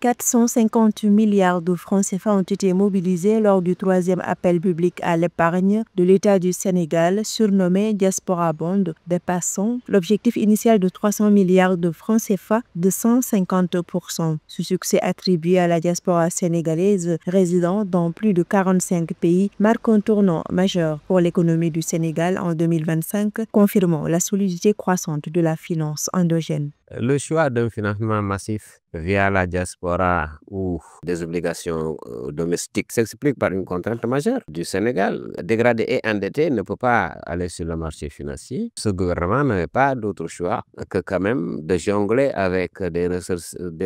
450 milliards de francs CFA ont été mobilisés lors du troisième appel public à l'épargne de l'État du Sénégal, surnommé Diaspora Bond, dépassant l'objectif initial de 300 milliards de francs CFA de 150%. Ce succès attribué à la diaspora sénégalaise résidant dans plus de 45 pays marque un tournant majeur pour l'économie du Sénégal en 2025, confirmant la solidité croissante de la finance endogène. Le choix d'un financement massif via la diaspora ou des obligations domestiques s'explique par une contrainte majeure du Sénégal. Dégradé et endetté ne peut pas aller sur le marché financier. Ce gouvernement n'avait pas d'autre choix que quand même de jongler avec des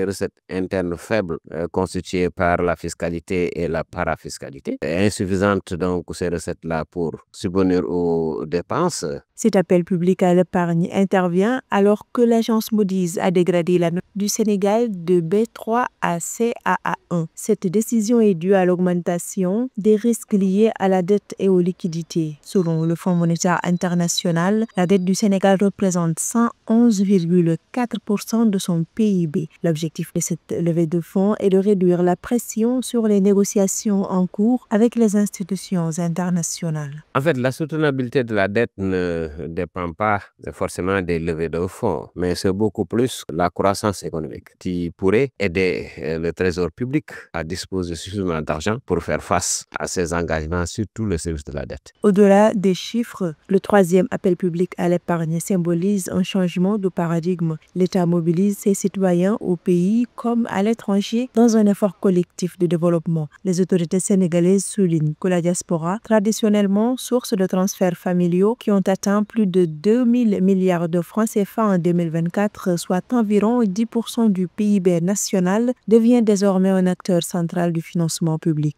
recettes internes faibles constituées par la fiscalité et la parafiscalité. Insuffisantes donc ces recettes-là pour subvenir aux dépenses. Cet appel public à l'épargne intervient alors que l'agence Moody's a dégradé la note du Sénégal de B3 à CAA1. Cette décision est due à l'augmentation des risques liés à la dette et aux liquidités. Selon le Fonds monétaire international, la dette du Sénégal représente 111,4% de son PIB. L'objectif de cette levée de fonds est de réduire la pression sur les négociations en cours avec les institutions internationales. En fait, la soutenabilité de la dette ne dépend pas forcément des levées de fonds, mais c'est beaucoup plus la croissance économique qui pourrait aider le trésor public à disposer suffisamment d'argent pour faire face à ses engagements, surtout le service de la dette. Au-delà des chiffres, le troisième appel public à l'épargne symbolise un changement de paradigme. L'État mobilise ses citoyens au pays comme à l'étranger dans un effort collectif de développement. Les autorités sénégalaises soulignent que la diaspora, traditionnellement source de transferts familiaux qui ont atteint plus de 2000 milliards de francs CFA en 2024, soit environ 10% du PIB national, devient désormais un acteur central du financement public.